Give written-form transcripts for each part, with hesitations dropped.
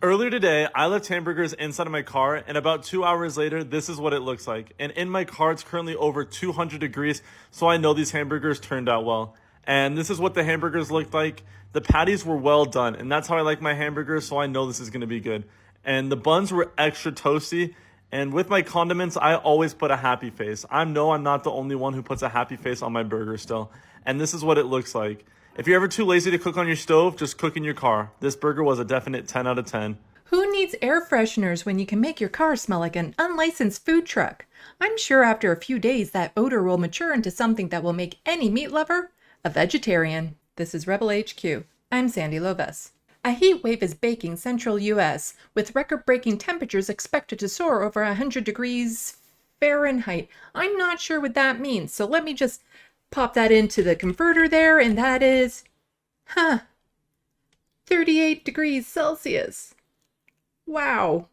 Earlier today, I left hamburgers inside of my car, and about 2 hours later, this is what it looks like. And in my car, it's currently over 200 degrees, so I know these hamburgers turned out well. And this is what the hamburgers looked like. The patties were well done, and that's how I like my hamburgers, so I know this is gonna be good. And the buns were extra toasty, and with my condiments, I always put a happy face. I'm not the only one who puts a happy face on my burger still. And this is what it looks like. If you're ever too lazy to cook on your stove, just cook in your car. This burger was a definite 10 out of 10. Who needs air fresheners when you can make your car smell like an unlicensed food truck? I'm sure after a few days that odor will mature into something that will make any meat lover a vegetarian. This is Rebel HQ. I'm Sandee Lovas. A heat wave is baking central U.S., with record-breaking temperatures expected to soar over 100 degrees Fahrenheit. I'm not sure what that means, so let me just pop that into the converter there, and that is, 38 degrees Celsius. Wow.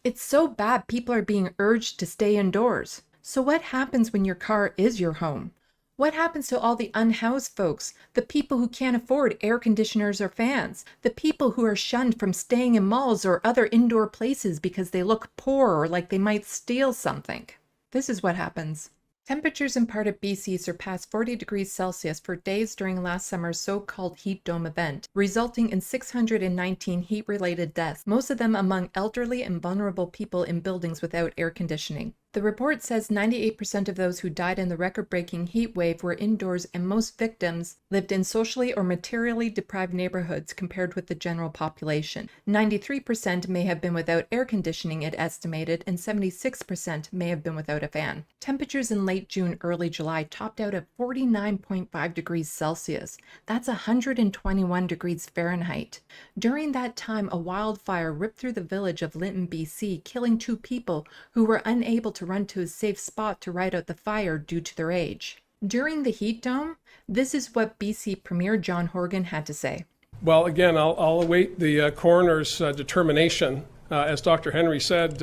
It's so bad people are being urged to stay indoors. So what happens when your car is your home? What happens to all the unhoused folks, the people who can't afford air conditioners or fans, the people who are shunned from staying in malls or other indoor places because they look poor or like they might steal something? This is what happens. Temperatures in part of BC surpassed 40 degrees Celsius for days during last summer's so-called heat dome event, resulting in 619 heat-related deaths, most of them among elderly and vulnerable people in buildings without air conditioning. The report says 98% of those who died in the record-breaking heat wave were indoors, and most victims lived in socially or materially deprived neighborhoods compared with the general population. 93% may have been without air conditioning, it estimated, and 76% may have been without a fan. Temperatures in late June, early July topped out at 49.5 degrees Celsius. That's 121 degrees Fahrenheit. During that time, a wildfire ripped through the village of Linton, BC, killing 2 people who were unable to run to a safe spot to ride out the fire due to their age. During the heat dome, this is what BC Premier John Horgan had to say. Well, again, I'll await the coroner's determination. As Dr. Henry said,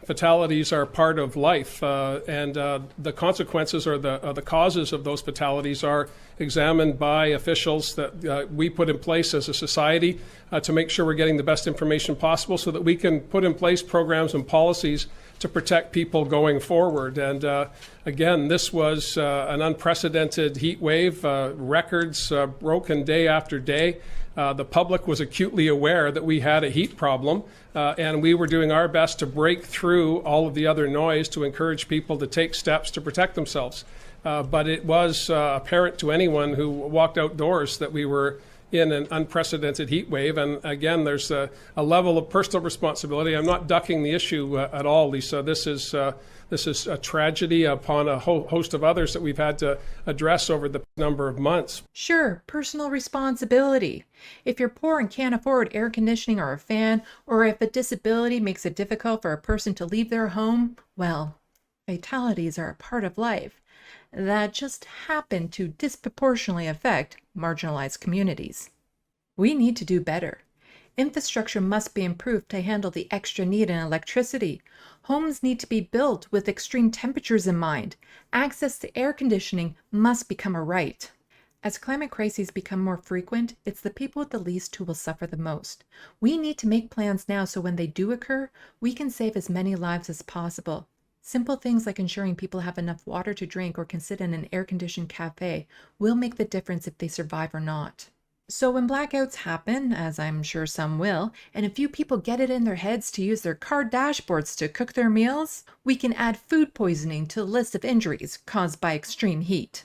fatalities are part of life, and the consequences or the causes of those fatalities are examined by officials that we put in place as a society to make sure we're getting the best information possible so that we can put in place programs and policies to protect people going forward. And again, this was an unprecedented heat wave, records broken day after day. The public was acutely aware that we had a heat problem, and we were doing our best to break through all of the other noise to encourage people to take steps to protect themselves. But it was apparent to anyone who walked outdoors that we were in an unprecedented heat wave. And again, there's a level of personal responsibility. I'm not ducking the issue at all, Lisa. This is a tragedy upon a host of others that we've had to address over the number of months. Sure, personal responsibility. If you're poor and can't afford air conditioning or a fan, or if a disability makes it difficult for a person to leave their home, well, fatalities are a part of life that just happen to disproportionately affect marginalized communities. We need to do better. Infrastructure must be improved to handle the extra need in electricity. Homes need to be built with extreme temperatures in mind. Access to air conditioning must become a right. As climate crises become more frequent, it's the people with the least who will suffer the most. We need to make plans now so when they do occur, we can save as many lives as possible. Simple things like ensuring people have enough water to drink or can sit in an air-conditioned cafe will make the difference if they survive or not. So when blackouts happen, as I'm sure some will, and a few people get it in their heads to use their car dashboards to cook their meals, we can add food poisoning to the list of injuries caused by extreme heat.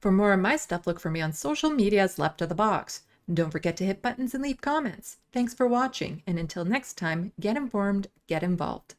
For more of my stuff, look for me on social media's left of the box. Don't forget to hit buttons and leave comments. Thanks for watching, and until next time, get informed, get involved.